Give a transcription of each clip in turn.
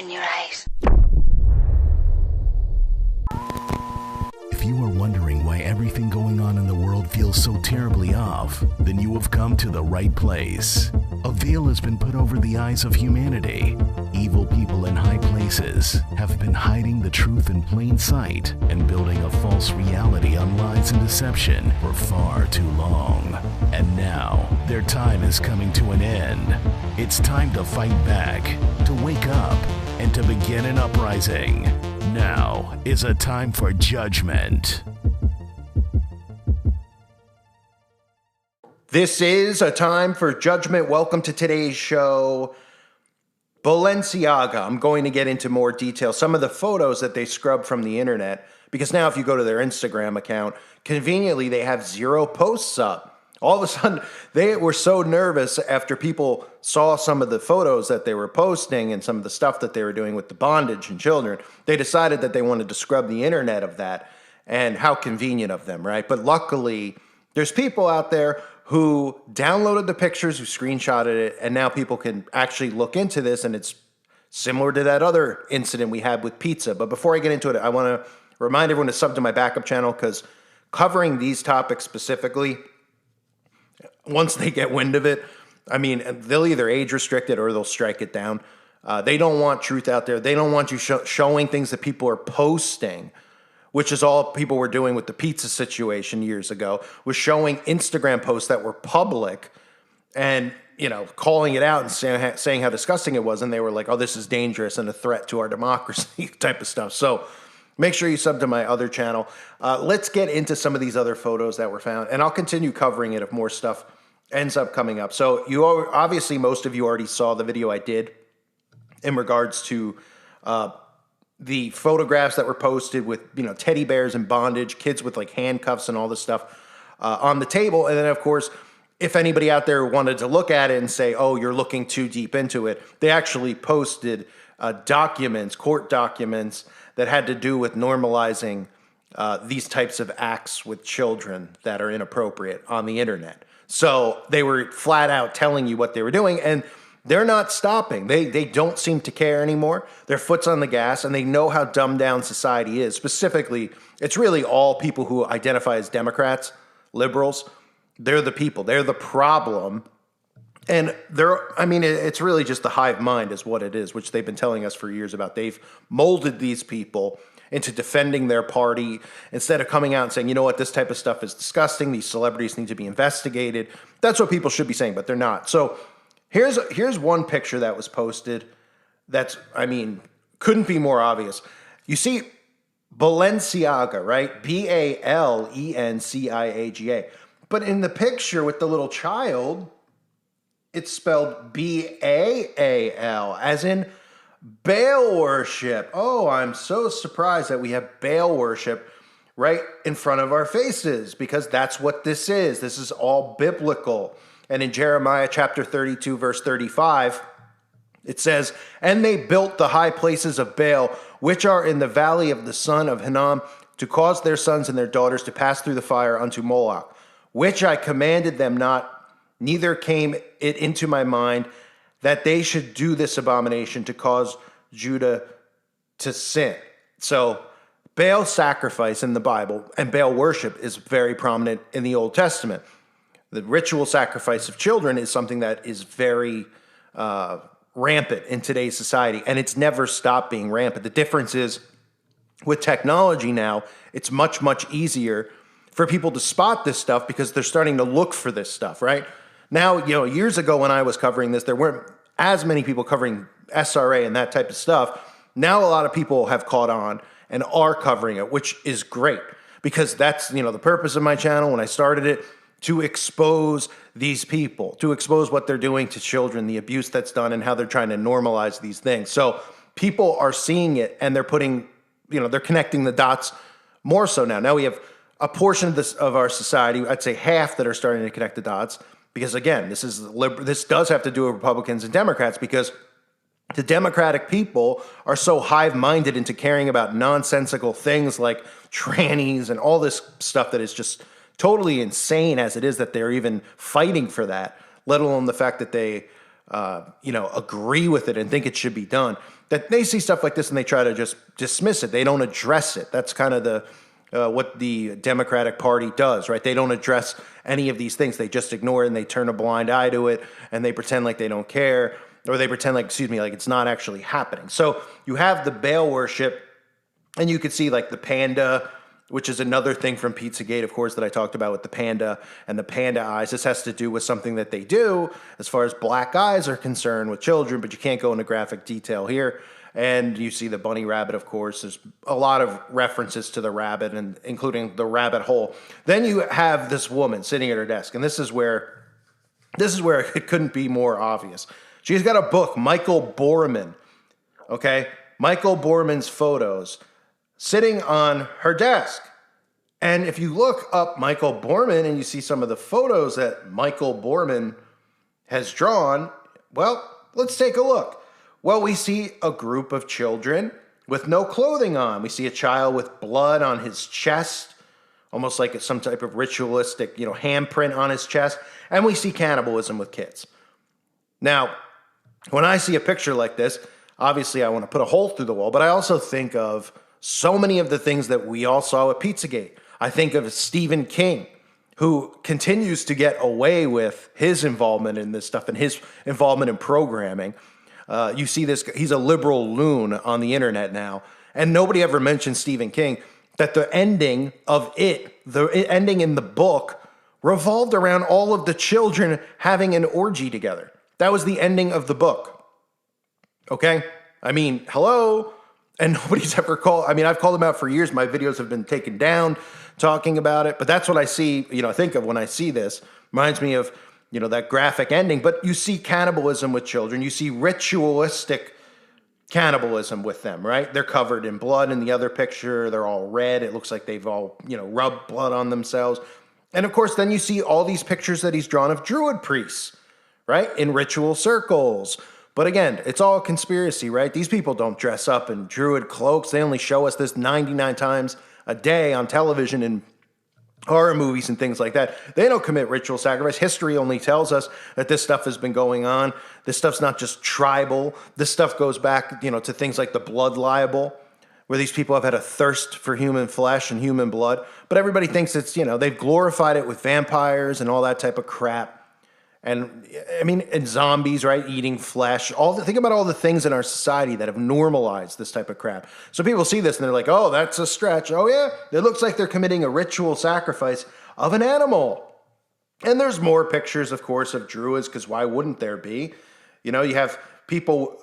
Open your eyes. If you are wondering why everything going on in the world feels so terribly off, then you have come to the right place. A veil has been put over the eyes of humanity. Evil people in high places have been hiding the truth in plain sight and building a false reality on lies and deception for far too long. And now, their time is coming to an end. It's time to fight back, to wake up, and to begin an uprising. Now is a time for judgment. This is a time for judgment. Welcome to today's show. Enciaga. I'm going to get into more detail. Some of the photos that they scrubbed from the internet, because now if you go to their Instagram account, conveniently they have 0 posts up. All of a sudden, they were so nervous after people saw some of the photos that they were posting and some of the stuff that they were doing with the bondage and children. They decided that they wanted to scrub the internet of that, and how convenient of them, right? But luckily, there's people out there who downloaded the pictures, who screenshotted it, and now people can actually look into this, and it's similar to that other incident we had with pizza. But before I get into it, I want to remind everyone to sub to my backup channel, because covering these topics specifically, once they get wind of it, I mean, they'll either age restrict it or they'll strike it down. They don't want truth out there. They don't want you showing things that people are posting, which is all people were doing with the pizza situation years ago, was showing Instagram posts that were public and, you know, calling it out and saying how disgusting it was. And they were like, oh, this is dangerous and a threat to our democracy type of stuff. So make sure you sub to my other channel. Let's get into some of these other photos that were found, and I'll continue covering it if more stuff ends up coming up. So obviously, most of you already saw the video I did in regards to the photographs that were posted with, you know, teddy bears and bondage, kids with like handcuffs and all this stuff on the table. And then, of course, if anybody out there wanted to look at it and say, oh, you're looking too deep into it, they actually posted documents, court documents, that had to do with normalizing these types of acts with children that are inappropriate on the internet. So they were flat out telling you what they were doing, and they're not stopping. They don't seem to care anymore. Their foot's on the gas, and they know how dumbed down society is. Specifically, it's really all people who identify as Democrats, liberals. They're the people. They're the problem. And it's really just the hive mind is what it is, which they've been telling us for years about. They've molded these people into defending their party instead of coming out and saying, you know what, this type of stuff is disgusting. These celebrities need to be investigated. That's what people should be saying, but they're not. So here's one picture that was posted that's, couldn't be more obvious. You see Enciaga, right? Balenciaga. But in the picture with the little child, it's spelled Baal, as in Baal worship. Oh, I'm so surprised that we have Baal worship right in front of our faces, because that's what this is. This is all biblical. And in Jeremiah chapter 32, verse 35, it says, and they built the high places of Baal, which are in the valley of the son of Hinnom, to cause their sons and their daughters to pass through the fire unto Moloch, which I commanded them not, neither came it into my mind that they should do this abomination to cause Judah to sin. So Baal sacrifice in the Bible and Baal worship is very prominent in the Old Testament. The ritual sacrifice of children is something that is very rampant in today's society, and it's never stopped being rampant. The difference is with technology now, it's much, much easier for people to spot this stuff because they're starting to look for this stuff, right? Now, years ago when I was covering this, there weren't as many people covering SRA and that type of stuff. Now a lot of people have caught on and are covering it, which is great, because that's, the purpose of my channel when I started it, to expose these people, to expose what they're doing to children, the abuse that's done, and how they're trying to normalize these things. So people are seeing it, and they're putting, they're connecting the dots more so now. Now we have a portion of our society, I'd say half, that are starting to connect the dots. Because again, this does have to do with Republicans and Democrats, because the Democratic people are so hive-minded into caring about nonsensical things like trannies and all this stuff that is just totally insane as it is that they're even fighting for that, let alone the fact that they agree with it and think it should be done, that they see stuff like this and they try to just dismiss it. They don't address it. That's kind of what the Democratic Party does, right? They don't address any of these things. They just ignore it and they turn a blind eye to it and they pretend like they don't care, or they pretend like it's not actually happening. So you have the Baal worship, and you could see like the panda, which is another thing from Pizzagate, of course, that I talked about with the panda and the panda eyes. This has to do with something that they do as far as black eyes are concerned with children, but you can't go into graphic detail here. And you see the bunny rabbit, of course. There's a lot of references to the rabbit, and including the rabbit hole. Then you have this woman sitting at her desk, and this is where it couldn't be more obvious. She's got a book, Michael Borman, okay? Michael Borman's photos sitting on her desk. And if you look up Michael Borman and you see some of the photos that Michael Borman has drawn, well, let's take a look. Well, we see a group of children with no clothing on. We see a child with blood on his chest, almost like some type of ritualistic, handprint on his chest. And we see cannibalism with kids. Now, when I see a picture like this, obviously I want to put a hole through the wall, but I also think of so many of the things that we all saw at Pizzagate. I think of Stephen King, who continues to get away with his involvement in this stuff and his involvement in programming. You see this, he's a liberal loon on the internet now, and nobody ever mentions Stephen King, that the ending of the ending in the book revolved around all of the children having an orgy together. That was the ending of the book. Okay? I mean, hello? And nobody's ever called. I mean, I've called them out for years. My videos have been taken down talking about it. But that's what I see, think of when I see this. Reminds me of, that graphic ending. But you see cannibalism with children. You see ritualistic cannibalism with them, right? They're covered in blood in the other picture. They're all red. It looks like they've all, rubbed blood on themselves. And of course, then you see all these pictures that he's drawn of Druid priests, right? In ritual circles. But again, it's all a conspiracy, right? These people don't dress up in Druid cloaks. They only show us this 99 times a day on television in horror movies and things like that. They don't commit ritual sacrifice. History only tells us that this stuff has been going on. This stuff's not just tribal. This stuff goes back, to things like the blood libel, where these people have had a thirst for human flesh and human blood. But everybody thinks it's, they've glorified it with vampires and all that type of crap. And I mean, and zombies, right? Eating flesh. Think about all the things in our society that have normalized this type of crap. So people see this and they're like, oh, that's a stretch. Oh, yeah. It looks like they're committing a ritual sacrifice of an animal. And there's more pictures, of course, of Druids, because why wouldn't there be? You have people,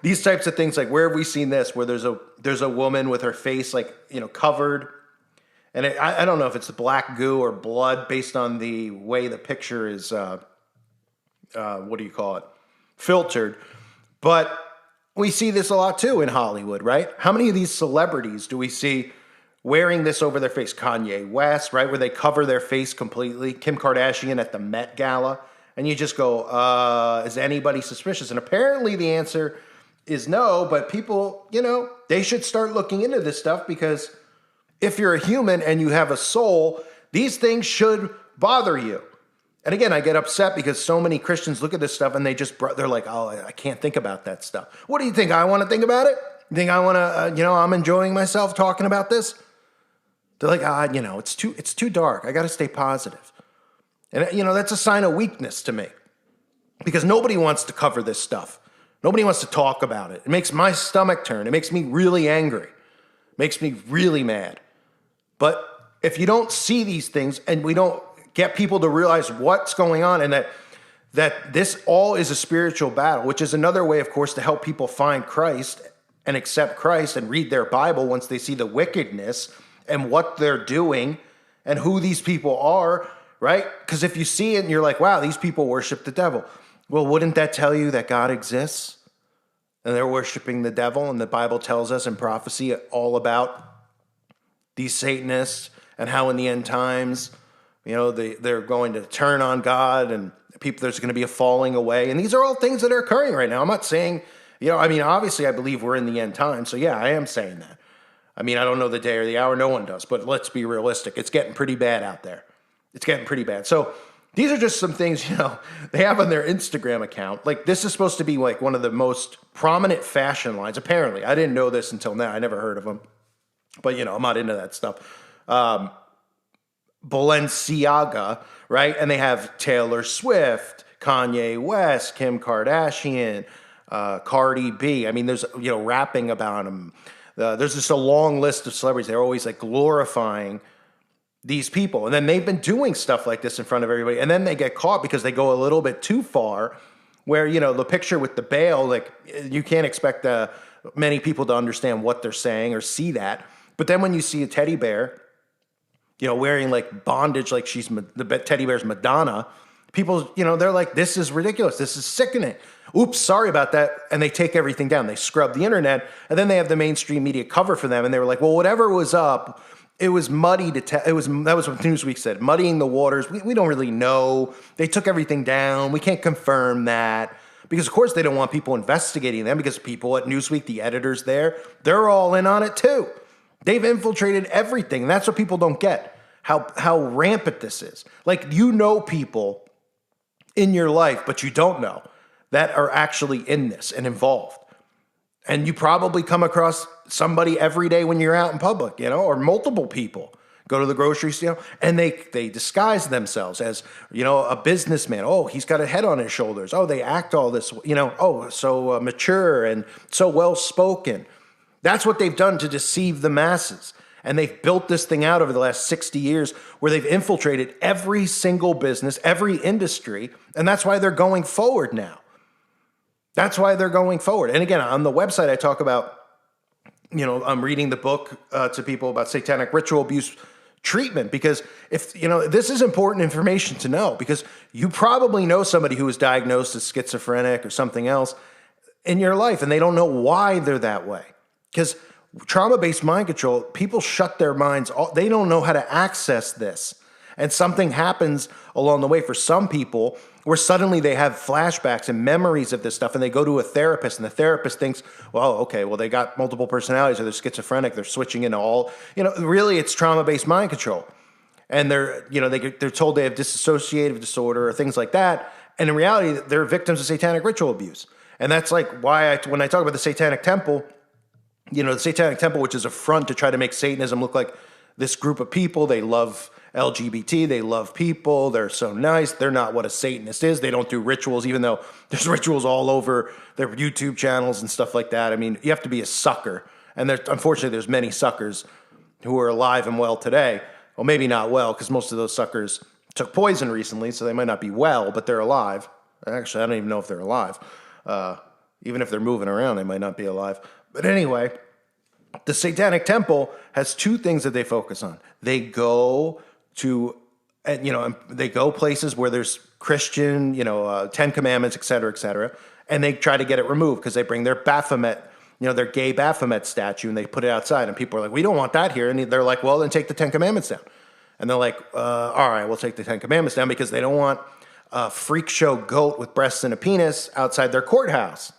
these types of things, like where have we seen this, where there's a woman with her face covered. And I don't know if it's black goo or blood based on the way the picture is, filtered. But we see this a lot too in Hollywood, right? How many of these celebrities do we see wearing this over their face? Kanye West, right? Where they cover their face completely. Kim Kardashian at the Met Gala. And you just go, is anybody suspicious? And apparently the answer is no, but people, they should start looking into this stuff, because if you're a human and you have a soul, these things should bother you. And again, I get upset because so many Christians look at this stuff and they're like, oh, I can't think about that stuff. What do you think? I want to think about it? You think I want to, I'm enjoying myself talking about this? They're like, it's too dark. I got to stay positive. And, that's a sign of weakness to me, because nobody wants to cover this stuff. Nobody wants to talk about it. It makes my stomach turn. It makes me really angry. It makes me really mad. But if you don't see these things and we don't get people to realize what's going on, and that this all is a spiritual battle, which is another way, of course, to help people find Christ and accept Christ and read their Bible once they see the wickedness and what they're doing and who these people are, right? Because if you see it and you're like, wow, these people worship the devil. Well, wouldn't that tell you that God exists and they're worshiping the devil? And the Bible tells us in prophecy all about these Satanists and how in the end times, they're going to turn on God, and there's going to be a falling away. And these are all things that are occurring right now. I'm not saying, obviously I believe we're in the end times. So yeah, I am saying that. I mean, I don't know the day or the hour. No one does. But let's be realistic. It's getting pretty bad out there. It's getting pretty bad. So These are just some things, they have on their Instagram account. Like, this is supposed to be like one of the most prominent fashion lines. Apparently, I didn't know this until now. I never heard of them, but I'm not into that stuff. Balenciaga, right? And they have Taylor Swift, Kanye West, Kim Kardashian, Cardi B. I mean, there's, rapping about them. There's just a long list of celebrities. They're always like glorifying these people. And then they've been doing stuff like this in front of everybody. And then they get caught because they go a little bit too far where, the picture with the Baal, like, you can't expect many people to understand what they're saying or see that. But then when you see a teddy bear, wearing like bondage, like she's the teddy bear's Madonna, people, they're like, this is ridiculous. This is sickening. Oops, sorry about that. And they take everything down. They scrub the internet. And then they have the mainstream media cover for them. And they were like, well, whatever was up, it was muddy that was what Newsweek said, muddying the waters. We don't really know. They took everything down. We can't confirm that because, of course, they don't want people investigating them because people at Newsweek, the editors there, they're all in on it too. They've infiltrated everything. And that's what people don't get, how rampant this is. Like, people in your life, but you don't know that are actually in this and involved. And you probably come across somebody every day when you're out in public, or multiple people go to the grocery store and they disguise themselves as, a businessman. Oh, he's got a head on his shoulders. Oh, they act all this, so mature and so well-spoken. That's what they've done to deceive the masses. And they've built this thing out over the last 60 years where they've infiltrated every single business, every industry. And that's why they're going forward now. That's why they're going forward. And again, on the website, I talk about, I'm reading the book to people about satanic ritual abuse treatment because if, this is important information to know because you probably know somebody who was diagnosed as schizophrenic or something else in your life and they don't know why they're that way. Because trauma-based mind control, people shut their minds off. They don't know how to access this. And something happens along the way for some people where suddenly they have flashbacks and memories of this stuff and they go to a therapist and the therapist thinks, well, okay, well, they got multiple personalities or they're schizophrenic. They're switching into all, really it's trauma-based mind control. And they're told they have dissociative disorder or things like that. And in reality, they're victims of satanic ritual abuse. And that's like why when I talk about the Satanic Temple, the Satanic Temple, which is a front to try to make Satanism look like this group of people, they love LGBT, they love people, they're so nice. They're not what a Satanist is. They don't do rituals, even though there's rituals all over their YouTube channels and stuff like that. I mean, you have to be a sucker. And unfortunately, there's many suckers who are alive and well today. Well, maybe not well, because most of those suckers took poison recently, so they might not be well, but they're alive. Actually, I don't even know if they're alive. Even if they're moving around, they might not be alive. But anyway, the Satanic Temple has two things that they focus on. They go to, they go places where there's Christian, 10 Commandments, et cetera, and they try to get it removed because they bring their Baphomet, their gay Baphomet statue, and they put it outside, and people are like, we don't want that here. And they're like, well, then take the 10 Commandments down. And they're like, all right, we'll take the 10 Commandments down because they don't want a freak show goat with breasts and a penis outside their courthouse,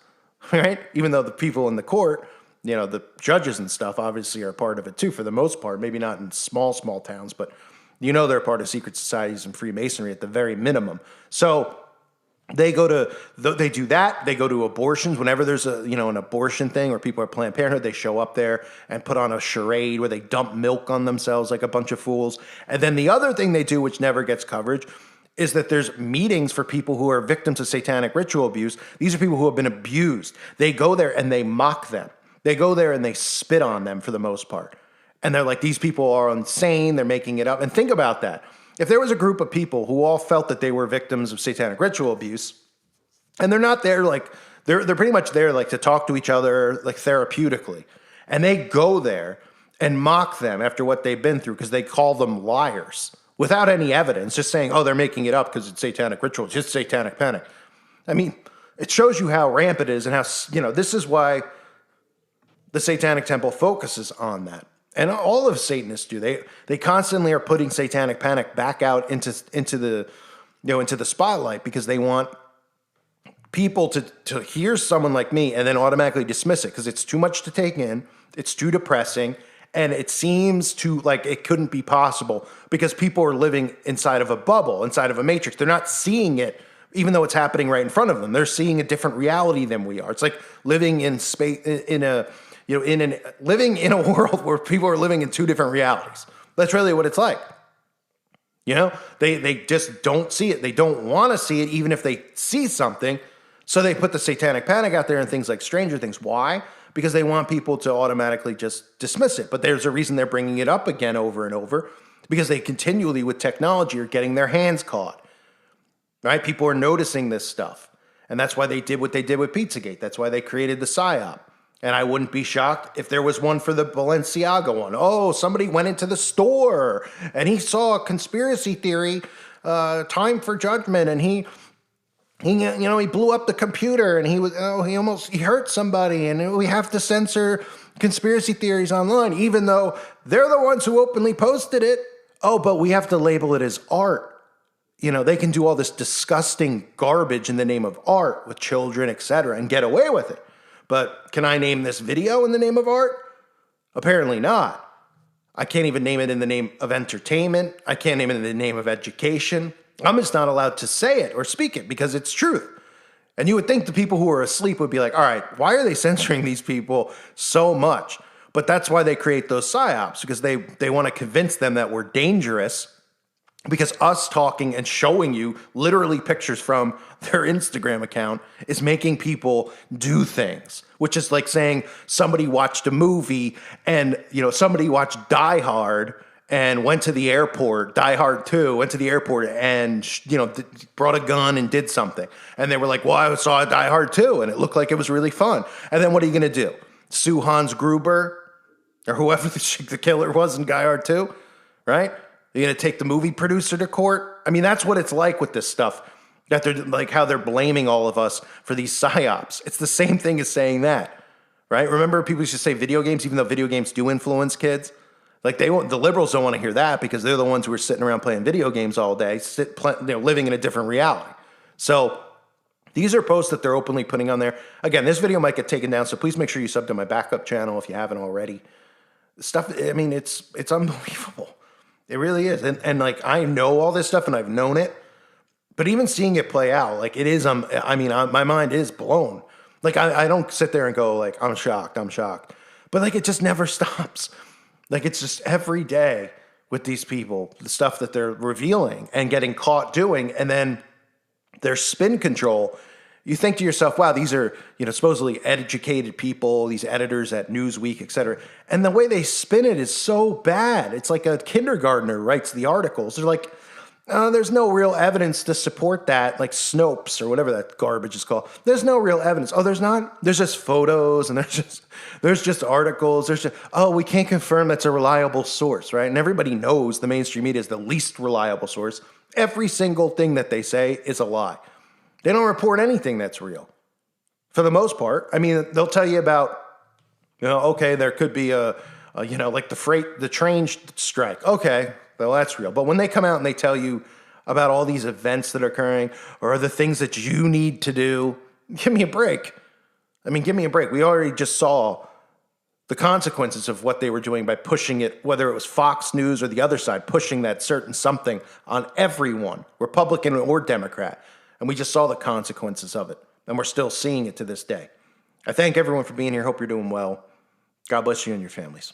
right? Even though the people in the court, the judges and stuff obviously are part of it too, for the most part, maybe not in small towns, but they're part of secret societies and Freemasonry at the very minimum. So they do that. They go to abortions. Whenever there's an abortion thing or people are Planned Parenthood, they show up there and put on a charade where they dump milk on themselves like a bunch of fools. And then the other thing they do, which never gets coverage, is that there's meetings for people who are victims of satanic ritual abuse. These are people who have been abused. They go there and they mock them. They go there and they spit on them for the most part. And they're like, these people are insane. They're making it up. And think about that. If there was a group of people who all felt that they were victims of satanic ritual abuse, and they're not there like, they're pretty much there like to talk to each other like therapeutically. And they go there and mock them after what they've been through because they call them liars without any evidence, just saying, oh, they're making it up because it's satanic ritual. It's just satanic panic. I mean, it shows you how rampant it is and how, this is why the Satanic Temple focuses on that. And all of Satanists do. They constantly are putting satanic panic back out into the spotlight because they want people to hear someone like me and then automatically dismiss it because it's too much to take in, it's too depressing, And it seems to like it couldn't be possible because people are living inside of a bubble, inside of a matrix. They're not seeing it, even though it's happening right in front of them. They're seeing a different reality than we are. It's like living in space living in a world where people are living in two different realities. That's really what it's like. They just don't see it. They don't want to see it, even if they see something. So they put the satanic panic out there and things like Stranger Things. Why? Because they want people to automatically just dismiss it. But there's a reason they're bringing it up again over and over, because they continually, with technology, are getting their hands caught. Right? People are noticing this stuff. And that's why they did what they did with Pizzagate. That's why they created the PSYOP. And I wouldn't be shocked if there was one for the Balenciaga one. Oh, somebody went into the store and he saw a conspiracy theory, time for judgment, and he blew up the computer and he hurt somebody, and we have to censor conspiracy theories online, even though they're the ones who openly posted it. Oh, but we have to label it as art. They can do all this disgusting garbage in the name of art with children, etc., and get away with it. But can I name this video in the name of art? Apparently not. I can't even name it in the name of entertainment. I can't name it in the name of education. I'm just not allowed to say it or speak it because it's truth. And you would think the people who are asleep would be like, all right, why are they censoring these people so much? But that's why they create those PSYOPs, because they want to convince them that we're dangerous. Because us talking and showing you literally pictures from their Instagram account is making people do things, which is like saying somebody watched a movie and, somebody watched Die Hard and went to the airport, Die Hard 2, went to the airport and, brought a gun and did something. And they were like, well, I saw Die Hard 2 and it looked like it was really fun. And then what are you going to do? Sue Hans Gruber or whoever the killer was in Die Hard 2, right? You're going to take the movie producer to court? I mean, that's what it's like with this stuff, that they're like how they're blaming all of us for these PSYOPs. It's the same thing as saying that, right? Remember, people used to say video games, even though video games do influence kids. Like the liberals don't want to hear that because they're the ones who are sitting around playing video games all day, living in a different reality. So these are posts that they're openly putting on there. Again, this video might get taken down, so please make sure you sub to my backup channel if you haven't already. Stuff, I mean, it's unbelievable. It really is. And like, I know all this stuff and I've known it, but even seeing it play out, like it is, my mind is blown. Like, I don't sit there and go like, I'm shocked. But like, it just never stops. Like, it's just every day with these people, the stuff that they're revealing and getting caught doing, and then their spin control. You think to yourself, wow, these are, supposedly educated people, these editors at Newsweek, et cetera. And the way they spin it is so bad. It's like a kindergartner writes the articles. They're like, there's no real evidence to support that, like Snopes or whatever that garbage is called. There's no real evidence. Oh, there's not? There's just photos and there's just articles. We can't confirm that's a reliable source, right? And everybody knows the mainstream media is the least reliable source. Every single thing that they say is a lie. They don't report anything that's real, for the most part. I mean, they'll tell you about, okay, there could be like the train strike. Okay, well, that's real. But when they come out and they tell you about all these events that are occurring or the things that you need to do, give me a break. Give me a break. We already just saw the consequences of what they were doing by pushing it, whether it was Fox News or the other side, pushing that certain something on everyone, Republican or Democrat. And we just saw the consequences of it. And we're still seeing it to this day. I thank everyone for being here. Hope you're doing well. God bless you and your families.